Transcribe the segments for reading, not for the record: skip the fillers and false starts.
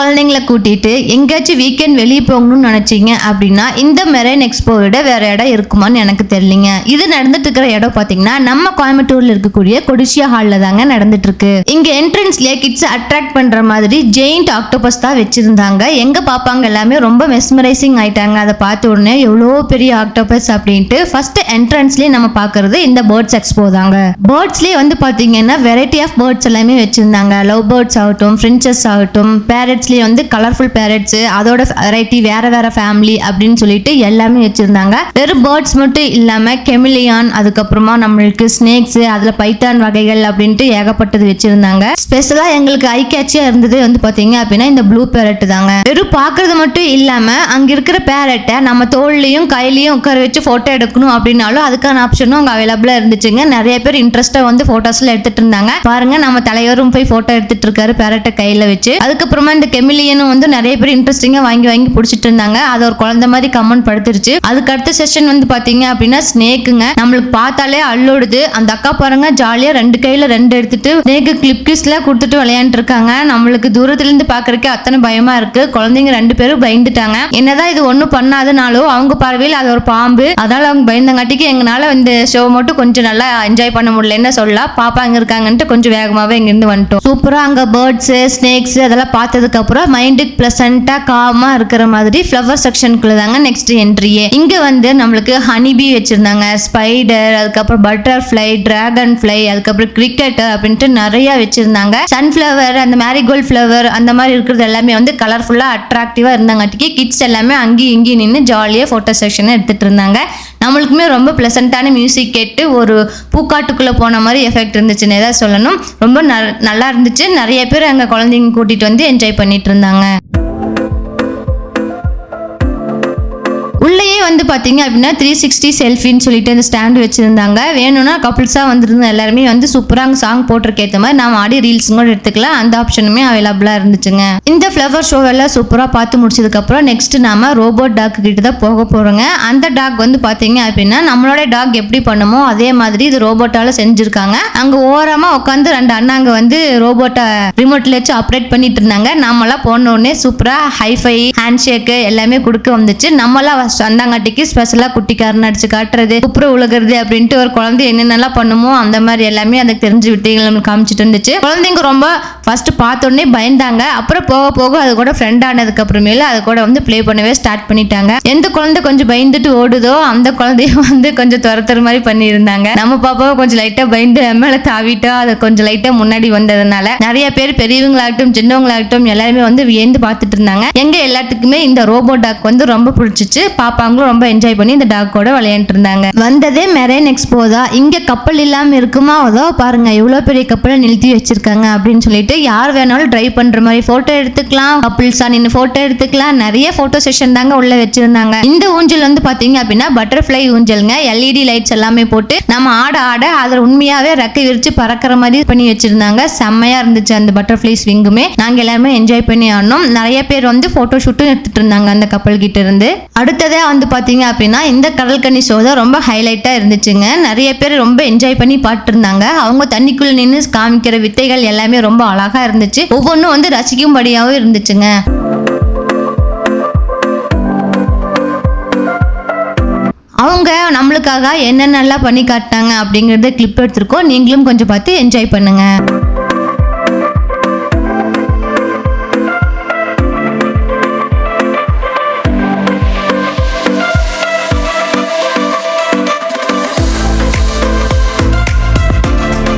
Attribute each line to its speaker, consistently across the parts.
Speaker 1: குழந்தைங்களை கூட்டிட்டு எங்கேயாச்சும் வீக்கெண்ட் வெளியே போகணும்னு நினைச்சீங்க அப்படின்னா இந்த மெரைன் எக்ஸ்போ விட வேற இடம் இருக்குமான்னு எனக்கு தெரியலங்க. இது நடந்துட்டு இருக்கிற இடம் பாத்தீங்கன்னா நம்ம கோயம்புத்தூர்ல இருக்கக்கூடிய கொடிசியா ஹால்ல தாங்க நடந்துட்டு இருக்கு. இங்க என்ட்ரன்ஸ்லயே கிட்ஸ் அட்ராக்ட் பண்ற மாதிரி ஜெயிண்ட் ஆக்டோபஸ் தான் வச்சிருந்தாங்க. எங்க பாப்பாங்க எல்லாமே ரொம்ப மெஸ்மரைசிங் ஆயிட்டாங்க. அதை பார்த்த உடனே எவ்வளோ பெரிய ஆக்டோபஸ் அப்படின்ட்டு ஃபர்ஸ்ட் என்ட்ரன்ஸ்லயே நம்ம பாக்குறது இந்த பேர்ட்ஸ் எக்ஸ்போ தாங்க. பேர்ட்ஸ்லயே வந்து பாத்தீங்கன்னா வெரைட்டி ஆஃப் பேர்ட்ஸ் எல்லாமே வச்சிருந்தாங்க. லவ் பேர்ட்ஸ் ஆகட்டும், ஃப்ரின்சஸ் ஆகட்டும், பேரட்ஸ்லயே வந்து கலர்ஃபுல் பேரட்ஸ், அதோட வெரைட்டி வேற வேற ஃபேமிலி அப்படின்னு சொல்லிட்டு எல்லாமே வச்சிருந்தாங்க. வெறும் பேர்ட்ஸ் மட்டும் இல்லாம கெமிலியான், அதுக்கப்புறமா நம்மளுக்கு ஸ்னேக்ஸ், அதுல பைத்தான் வகைகள் அப்படின்ட்டு ஏகப்பட்டது வச்சிருந்தாங்க. ஸ்பெஷலா எங்களுக்கு ஐ கேட்சியா இருந்தது வந்து பாத்தீங்க அப்படின்னா இந்த ப்ளூ பேரட் தாங்க. வெறும் பாக்குறது மட்டும் இல்லாம அங்க இருக்கிற பேரட்டை நம்ம தோல்லையும் கையிலையும் உட்கார வச்சு போட்டோ எடுக்கணும் அப்படின்னாலும் அதுக்கான ஆப்ஷனும் அங்க அவைலபிளா இருந்துச்சுங்க. நிறைய பேர் இன்ட்ரெஸ்டா வந்து போட்டோஸ்ல எடுத்துட்டு இருந்தாங்க. பாருங்க, நம்ம தலைவரும் போய் போட்டோ எடுத்துட்டு இருக்காரு பேரட்டை கையில வச்சு. அதுக்கப்புறமா இந்த கெமிலியனும் வந்து நிறைய பேர் இன்ட்ரெஸ்டிங்கா வாங்கி பிடிச்சிட்டு இருந்தாங்க. அது ஒரு குழந்தை மாதிரி கமெண்ட் படுத்துருச்சு. அதுக்கு அடுத்த செஷன் வந்து பாத்தீங்க அப்படின்னா ஸ்னேக்குங்க. நம்மளுக்கு பார்த்தாலே அள்ளோடுது. அந்த அக்கா பாருங்க ஜாலியா ரெண்டு கையில ரெண்டு எடுத்துட்டு ஸ்னேக்கு கிளிப் கிஸ்ல கொடுத்துட்டு விளையாண்டு இருக்காங்க. நம்மளுக்கு தூரத்துல இருந்து பாக்குறதுக்கு அத்தனை பயமா இருக்கு. குழந்தைங்க ரெண்டு பேரும் பயந்துட்டாங்க. என்னதான் இது ஒண்ணும் பண்ணாதனாலும் அவங்க பார்வையில் அது ஒரு பாம்பு, அதனால அவங்க பயந்தங்காட்டிக்கு எங்கனால இந்த ஷோ மட்டும் கொஞ்சம் நல்லா என்ஜாய் பண்ண முடியலன்னு சொல்லலாம். பாப்பா அங்க இருக்காங்கன்ட்டு கொஞ்சம் வேகமாவே இங்க இருந்து வந்துட்டோம். சூப்பரா அங்க பேர்ட்ஸ், ஸ்னேக்ஸ் அதெல்லாம் பார்த்ததுக்கு அப்புறம் மைண்டுக்கு பிளசண்டா காமா இருக்கிற மாதிரி ஃப்ளவர் செக்ஷனுக்குள்ள தாங்க நெக்ஸ்ட் என்ட்ரியே. இங்க வந்து நம்மளுக்கு ஹனிபி வச்சிருந்தாங்க, ஸ்பைடர், அதுக்கப்புறம் பட்டர்ஃப்ளை, டிராகன் ஃப்ளை, அதுக்கப்புறம் கிரிக்கெட் அப்படின்ட்டு நிறைய வச்சிருந்தாங்க. சன்ஃபிளவர், அந்த மேரிகோல்ட் ஃபிளவர் அந்த மாதிரி இருக்கிறது எல்லாமே வந்து கலர்ஃபுல்லா அட்ராக்டிவா இருந்தாங்காட்டிக்கு கிட்ஸ் எல்லாமே அங்கேயும் இங்கேயும் நின்று ஜாலியா போட்டோ செக்ஷன் எடுத்துட்டு இருந்தாங்க. நம்மளுக்குமே ரொம்ப பிளசண்டான மியூசிக் கேட்டு ஒரு பூக்காட்டுக்குள்ள போன மாதிரி எஃபெக்ட் இருந்துச்சுன்னு தான் சொல்லணும். ரொம்ப நல்லா இருந்துச்சு. நிறைய பேர் அங்க குழந்தைங்க கூட்டிட்டு வந்து என்ஜாய் பண்ணிட்டு இருந்தாங்க. உள்ளேயே வந்து பார்த்தீங்க அப்படின்னா 360 செல்ஃபின்னு சொல்லிட்டு அந்த ஸ்டாண்டு வச்சிருந்தாங்க. வேணும்னா கப்புள்ஸாக வந்துருந்த எல்லாருமே வந்து சூப்பராக அங்கே சாங் போட்டிருக்கேற்ற மாதிரி நாம் ஆடி ரீல்ஸ் கூட எடுத்துக்கலாம். அந்த ஆப்ஷனுமே அவைலபிளாக இருந்துச்சுங்க. இந்த ஃப்ளவர் ஷோ எல்லாம் சூப்பராக பார்த்து முடிச்சதுக்கப்புறம் நெக்ஸ்ட் நாம ரோபோட் டாக் கிட்ட தான் போக போகிறோங்க. அந்த டாக் வந்து பார்த்தீங்க அப்படின்னா நம்மளோட டாக் எப்படி பண்ணுமோ அதே மாதிரி இது ரோபோட்டால செஞ்சுருக்காங்க. அங்கே ஓரமாக உட்காந்து ரெண்டு அண்ணாங்க வந்து ரோபோட்டை ரிமோட்ல வச்சு ஆப்ரேட் பண்ணிட்டு இருந்தாங்க. நம்மளாம் போன உடனே சூப்பராக ஹைஃபை ஹேண்ட் ஷேக்கு எல்லாமே கொடுக்க வந்துச்சு. நம்மளாம் வந்தாங்காட்டிக்கு ஸ்பெஷலா குட்டிக்காரன் அடிச்சு காட்டுறது, குப்புற உலகிறது அப்படின்ட்டு ஒரு குழந்தை என்னென்னலாம் பண்ணுமோ அந்த மாதிரி எல்லாமே அதுக்கு தெரிஞ்ச வித்தைகள் நம்மளுக்கு காமிச்சிட்டு இருந்துச்சு. குழந்தைங்க ரொம்ப ஃபர்ஸ்ட் பார்த்தோன்னே பயந்தாங்க. அப்புறம் போக போக அது கூட ஃப்ரெண்ட் ஆனதுக்கு அப்புறமேல அது கூட வந்து ப்ளே பண்ணவே ஸ்டார்ட் பண்ணிட்டாங்க. எந்த குழந்தை கொஞ்சம் பயந்துட்டு ஓடுதோ அந்த குழந்தைய வந்து கொஞ்சம் துரத்துற மாதிரி பண்ணியிருந்தாங்க. நம்ம பாப்பாவை கொஞ்சம் லைட்டா பயந்து மேல தாவிட்டா அது கொஞ்சம் லைட்டா முன்னாடி வந்ததுனால நிறைய பேர் பெரியவங்களாகட்டும் சின்னவங்களாகட்டும் எல்லாருமே வந்து வியந்து பார்த்துட்டு இருந்தாங்க. எங்க எல்லாத்துக்குமே இந்த ரோபோ டாக் வந்து ரொம்ப பிடிச்சிச்சு. பாப்பாங்களும் ரொம்ப என்ஜாய் பண்ணி இந்த டாக் கூட விளையாண்டு இருந்தாங்க. வந்ததே மெரைன் எக்ஸ்போ தான். இங்க கப்பல் இல்லாம இருக்குமா? அதோ பாருங்க எவ்வளவு பெரிய கப்பலை நிறுத்தி வச்சிருக்காங்க அப்படின்னு சொல்லிட்டு யார் வேணாலும் ட்ரைவ் பண்ற மாதிரி போட்டோ எடுத்துக்கலாம். கப்பிள்ஸா நின்று போட்டோ எடுத்துக்கலாம். நிறைய போட்டோ செஷன் தாங்க உள்ள வச்சிருந்தாங்க. இந்த ஊஞ்சல் வந்து பாத்தீங்க அப்படின்னா பட்டர்ஃப்ளை ஊஞ்சல்ங்க. எல்இடி லைட்ஸ் எல்லாமே போட்டு நம்ம ஆட ஆட அதுல உண்மையாவே ரெக்கை விரிச்சு பறக்கிற மாதிரி பண்ணி வச்சிருந்தாங்க. செம்மையா இருந்துச்சு அந்த பட்டர்ஃப்ளை ஸ்விங்குமே. நாங்க எல்லாருமே என்ஜாய் பண்ணி ஆடணும். நிறைய பேர் வந்து போட்டோ ஷூட்டும் எடுத்துட்டு இருந்தாங்க அந்த கப்பல் கிட்ட இருந்து. அடுத்ததே வந்து பாத்தீங்க அப்படின்னா இந்த கடல்கன்னி ஷோ தான் ரொம்ப ஹைலைட்டா இருந்துச்சுங்க. நிறைய பேர் ரொம்ப என்ஜாய் பண்ணி பாட்டு இருந்தாங்க. அவங்க தண்ணிக்குள்ள நின்று காமிக்கிற வித்தைகள் எல்லாமே ரொம்ப அழகா இருந்துச்சு. ஒவ்வொன்றும் வந்து ரசிக்கும்படியாவும் இருந்துச்சுங்க. அவங்க நம்மளுக்காக என்னென்னலாம் பண்ணி காட்டினாங்க அப்படிங்கறத கிளிப் எடுத்திருக்கோம். நீங்களும் கொஞ்சம் பார்த்து என்ஜாய் பண்ணுங்க.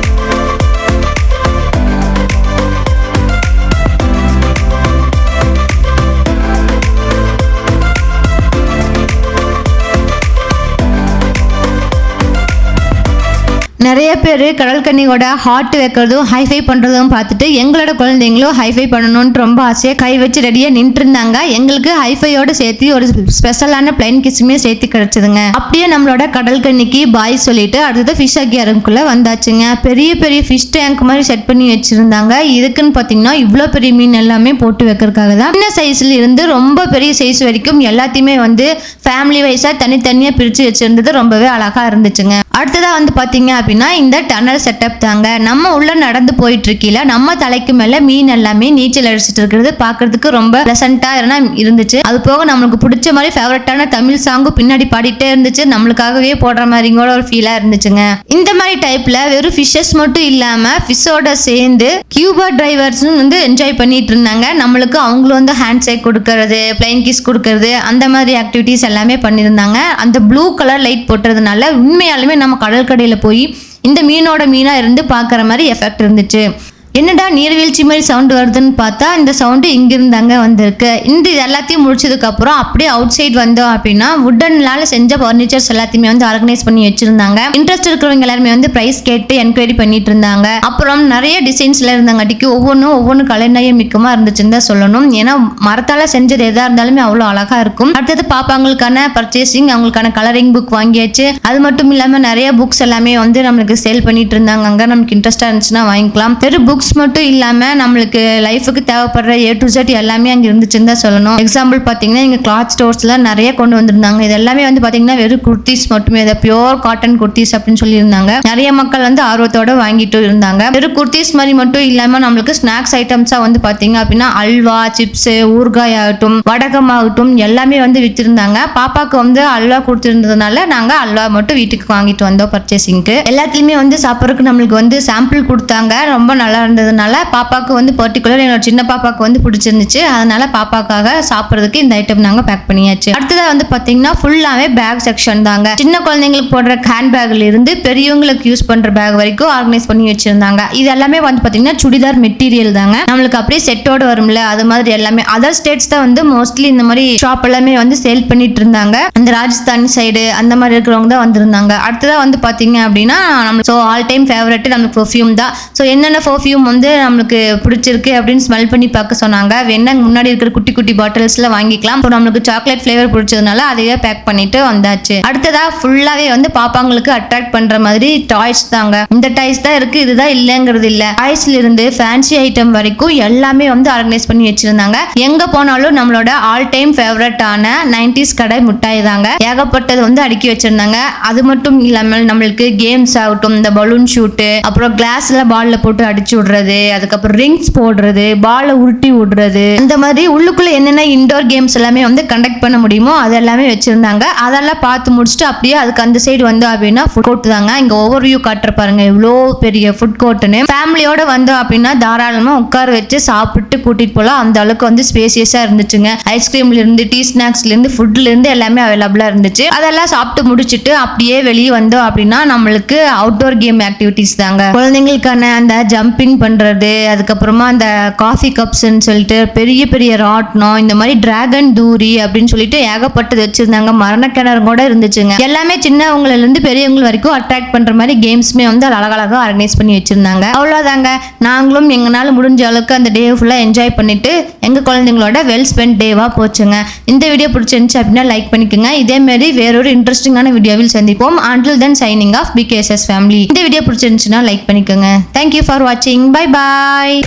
Speaker 1: நிறைய பேர் கடல் கன்னியோட ஹார்ட் வைக்கிறதும் ஹைஃபை பண்றதும் பார்த்துட்டு எங்களோட குழந்தைங்களும் ஹைஃபை பண்ணணும்னு ரொம்ப ஆசையா கை வச்சு ரெடியா நின்று இருந்தாங்க. எங்களுக்கு ஹைஃபையோட சேர்த்து ஒரு ஸ்பெஷலான பிளைன் கிஸ்ஸுமே சேர்த்து கிடைச்சதுங்க. அப்படியே நம்மளோட கடல் கன்னிக்கு பாய் சொல்லிட்டு அடுத்தது ஃபிஷ் அக்வாரியம்குள்ள வந்தாச்சுங்க. பெரிய பெரிய ஃபிஷ் டேங்க் மாதிரி செட் பண்ணி வச்சிருந்தாங்க. இதுக்குன்னு பாத்தீங்கன்னா இவ்வளோ பெரிய மீன் எல்லாமே போட்டு வைக்கிறதுக்காக தான். சின்ன சைஸ்ல இருந்து ரொம்ப பெரிய சைஸ் வரைக்கும் எல்லாத்தையுமே வந்து ஃபேமிலி வைஸா தனித்தனியா பிரிச்சு வச்சிருந்தது ரொம்பவே அழகா இருந்துச்சுங்க. அடுத்ததா வந்து பாத்தீங்க அப்படின்னா இந்த டனல் செட்டப் தாங்க. நம்ம உள்ள நடந்து போயிட்டு இருக்கீல நம்ம தலைக்கு மேல மீன் எல்லாமே நீச்சல் அடிச்சிட்டு இருக்கிறது பாக்குறதுக்கு ரொம்ப பிளசண்டா இருந்துச்சு. அது போக நம்மளுக்கு பிடிச்ச மாதிரி ஃபேவரட்டான தமிழ் சாங்கும் பின்னாடி பாடிட்டே இருந்துச்சு. நம்மளுக்காகவே போடுற மாதிரி கூட ஒரு ஃபீலா இருந்துச்சுங்க. இந்த மாதிரி டைப்ல வெறும் ஃபிஷஸ் மட்டும் இல்லாம ஃபிஷ்ஷோட சேர்ந்து கியூபா டிரைவர்ஸ் வந்து என்ஜாய் பண்ணிட்டு இருந்தாங்க. நம்மளுக்கு அவங்களும் வந்து ஹேண்ட் ஷேக் கொடுக்கறது, பிளைன் கிஸ் கொடுக்கறது, அந்த மாதிரி ஆக்டிவிட்டிஸ் எல்லாமே பண்ணியிருந்தாங்க. அந்த ப்ளூ கலர் லைட் போட்டதுனால உண்மையாலுமே நம்ம கடல் கடையில போய் இந்த மீனோட மீனா இருந்து பார்க்குற மாதிரி எஃபெக்ட் இருந்துச்சு. என்னடா நீர்வீழ்ச்சி மாதிரி சவுண்டு வருதுன்னு பார்த்தா இந்த சவுண்டு இங்கிருந்து அங்கே வந்திருக்கு. இந்த இது எல்லாத்தையும் முடிச்சதுக்கப்புறம் அப்படியே அவுட் சைட் வந்தோம் அப்படின்னா வுட்டன்லால செஞ்ச ஃபர்னிச்சர்ஸ் எல்லாத்தையுமே வந்து ஆர்கனைஸ் பண்ணி வச்சிருந்தாங்க. இன்ட்ரெஸ்ட் இருக்கிறவங்க எல்லாருமே வந்து ப்ரைஸ் கேட்டு என்கொயரி பண்ணிட்டு இருந்தாங்க. அப்புறம் நிறைய டிசைன்ஸ்ல இருந்தாங்காட்டிக்கு ஒவ்வொன்றும் கலைநயம் மிக்கமா இருந்துச்சுன்னு தான் சொல்லணும். ஏன்னா மரத்தால செஞ்சது எதா இருந்தாலுமே அவ்வளோ அழகா இருக்கும். அடுத்தது பாப்பாங்களுக்கான பர்ச்சேசிங், அவங்களுக்கான கலரிங் புக் வாங்கியாச்சு. அது மட்டும் இல்லாமல் நிறைய புக்ஸ் எல்லாமே வந்து நம்மளுக்கு சேல் பண்ணிட்டு இருந்தாங்க. அங்கே நமக்கு இன்ட்ரெஸ்டா இருந்துச்சுன்னா வாங்கிக்கலாம். வெறும் புக்ஸ் மட்டும் இல்லாம நம்மளுக்கு லைஃபுக்கு தேவைப்படுற A to Z எல்லாமே அங்க இருந்துச்சுன்னு தான் சொல்லணும். எக்ஸாம்பிள் பாத்தீங்கன்னா இங்க கிளாத் ஸ்டோர்ஸ்ல நிறைய கொண்டு வந்திருந்தாங்க. இது எல்லாமே வந்து பாத்தீங்கன்னா வெறும் குர்த்திஸ் மட்டுமே, பியோர் காட்டன் குர்த்திஸ் அப்படின்னு சொல்லியிருந்தாங்க. நிறைய மக்கள் வந்து ஆர்வத்தோட வாங்கிட்டு இருந்தாங்க. வெறும் குர்த்திஸ் மாதிரி மட்டும் இல்லாம நம்மளுக்கு ஸ்நாக்ஸ் ஐட்டம்ஸா வந்து பாத்தீங்க அப்படின்னா அல்வா, சிப்ஸ், ஊறுகாய் ஆகட்டும், வடகம் ஆகட்டும் எல்லாமே வந்து வித்திருந்தாங்க. பாப்பாக்கு வந்து அல்வா கொடுத்துருந்ததுனால நாங்க அல்வா மட்டும் வீட்டுக்கு வாங்கிட்டு வந்தோம் பர்ச்சேசிங்க்கு. எல்லாத்துலயுமே வந்து சாப்பிட்றதுக்கு நம்மளுக்கு வந்து சாம்பிள் கொடுத்தாங்க. ரொம்ப நல்லா இருந்ததுனால பாப்பாக்கு வந்து பர்டிகுலர் என்னோட சின்ன பாப்பாக்கு வந்து பிடிச்சிருந்துச்சு. அதனால பாப்பாக்காக சாப்பிட்றதுக்கு இந்த ஐட்டம் நாங்க பேக் பண்ணியாச்சு. அடுத்ததா வந்து பாத்தீங்கன்னா ஃபுல்லாவே பேக் செக்ஷன் தாங்க. சின்ன குழந்தைங்களுக்கு போடுற ஹேண்ட் பேக்ல இருந்து பெரியவங்களுக்கு யூஸ் பண்ற பேக் வரைக்கும் ஆர்கனைஸ் பண்ணி வச்சிருந்தாங்க. இது எல்லாமே வந்து பாத்தீங்கன்னா சுடிதார் மெட்டீரியல் தாங்க. நம்மளுக்கு அப்படியே செட்டோட வரும்ல அது மாதிரி எல்லாமே. அதர் ஸ்டேட்ஸ் தான் வந்து மோஸ்ட்லி இந்த மாதிரி ஷாப் எல்லாமே வந்து சேல் பண்ணிட்டு இருந்தாங்க. அந்த ராஜஸ்தான் சைடு அந்த மாதிரி இருக்கிறவங்க தான் வந்திருந்தாங்க. அடுத்ததா வந்து பாத்தீங்க அப்படின்னா நம்ம ஆல் டைம் ஃபேவரட் நம்மளுக்கு பெர்ஃப்யூம் தான். ஸோ என்னென்ன பெர்ஃப்யூம் வந்து நம்மளுக்கு பிடிச்சிருக்கு அப்படின்னு ஸ்மெல் பண்ணி பார்க்க சொன்னாங்க. வேணா முன்னாடி இருக்கிற குட்டி குட்டி பாட்டில்ஸ்ல வாங்கிக்கலாம். இப்போ நம்மளுக்கு சாக்லேட் ஃபிளேவர் பிடிச்சதுனால அதையே பேக் பண்ணிட்டு வந்தாச்சு. அடுத்ததா ஃபுல்லாவே வந்து பாப்பாங்களுக்கு அட்ராக்ட் பண்ற மாதிரி டாய்ஸ் தாங்க. இந்த டாய்ஸ் தான் இருக்கு, இதுதான் இல்லைங்கிறது இல்ல. டாய்ஸ்ல இருந்து ஃபேன்சி ஐட்டம் வரைக்கும் எல்லாமே வந்து ஆர்கனைஸ் பண்ணி வச்சிருந்தாங்க. எங்க போனாலும் நம்மளோட ஆல் டைம் ஃபேவரட்டான 90s கடை மிட்டாய் தாங்க. ஏகப்பட்டது வந்து அடுக்கி வச்சிருந்தாங்க. அது மட்டும் இல்லாமல் நம்மளுக்கு கேம்ஸ் ஆகட்டும், இந்த பலூன் ஷூட்டு, அப்புறம் கிளாஸ்ல பால்ல போட்டு அடிச்சு விடுறது, அதுக்கப்புறம் ரிங்ஸ் போடுறது, பாலை உருட்டி விடுறது, அந்த மாதிரி உள்ளுக்குள்ள என்னென்ன இன்டோர் கேம்ஸ் எல்லாமே வந்து கண்டக்ட் பண்ண முடியுமோ அது எல்லாமே வச்சிருந்தாங்க. அதெல்லாம் பார்த்து முடிச்சுட்டு அப்படியே அதுக்கு அந்த சைடு வந்து அப்படின்னா ஃபுட் கோர்ட் தாங்க. இங்க ஓவர் வியூ காட்டுற பாருங்க இவ்வளோ பெரிய ஃபுட் கோர்ட்னு. ஃபேமிலியோட வந்தோம் அப்படின்னா தாராளமா உட்கார வச்சு சாப்பிட்டு கூட்டிட்டு போகலாம். அந்த அளவுக்கு வந்து ஸ்பேசியஸா இருந்துச்சுங்க. ஐஸ்கிரீம்ல இருந்து டீ ஸ்நாக்ஸ்ல இருந்து ஃபுட்ல இருந்து எல்லாமே அவைலபிளா இருந்துச்சு. அதெல்லாம் சாப்பிட்டு முடிச்சுட்டு அப்படியே வெளியே வந்தோம் அப்படின்னா நம்மளுக்கு அவுட்டோர் கேம் ஆக்டிவிட்டிஸ் தாங்க. குழந்தைங்களுக்கான அந்த ஜம்பிங் பண்றது, அதுக்கப்புறமா அந்த காஃபி கப்ஸ்ன்னு சொல்லிட்டு பெரிய பெரிய ராட்னம், இந்த மாதிரி டிராகன் தூரி அப்படின்னு சொல்லிட்டு ஏகப்பட்டது வச்சிருந்தாங்க. மரணக்கிணறு கூட இருந்துச்சுங்க. எல்லாமே சின்னவங்கல இருந்து பெரியவங்க வரைக்கும் அட்ராக்ட் பண்ற மாதிரி கேம்ஸ்மே வந்து அழகழகா ஆர்கனைஸ் பண்ணி வச்சிருந்தாங்க. அவ்வளோதாங்க. நாங்களும் எங்களால முடிஞ்ச அளவுக்கு அந்த டே ஃபுல்லா என்ஜாய் பண்ணிட்டு எங்க குழந்தைங்களோட வெல் ஸ்பெண்ட் டேவா போச்சுங்க. இந்த வீடியோ பிடிச்சிருந்துச்சு அப்படின்னா லைக் பண்ணிக்கோங்க. இதே மாதிரி வேறொரு இன்ட்ரெஸ்டிங்கான வீடியோவில் சந்திப்போம். Until then signing off, BKSS family. இந்த வீடியோ பிடிச்சிருந்துச்சுன்னா லைக் பண்ணிக்கோங்க. Thank you for watching. Bye bye.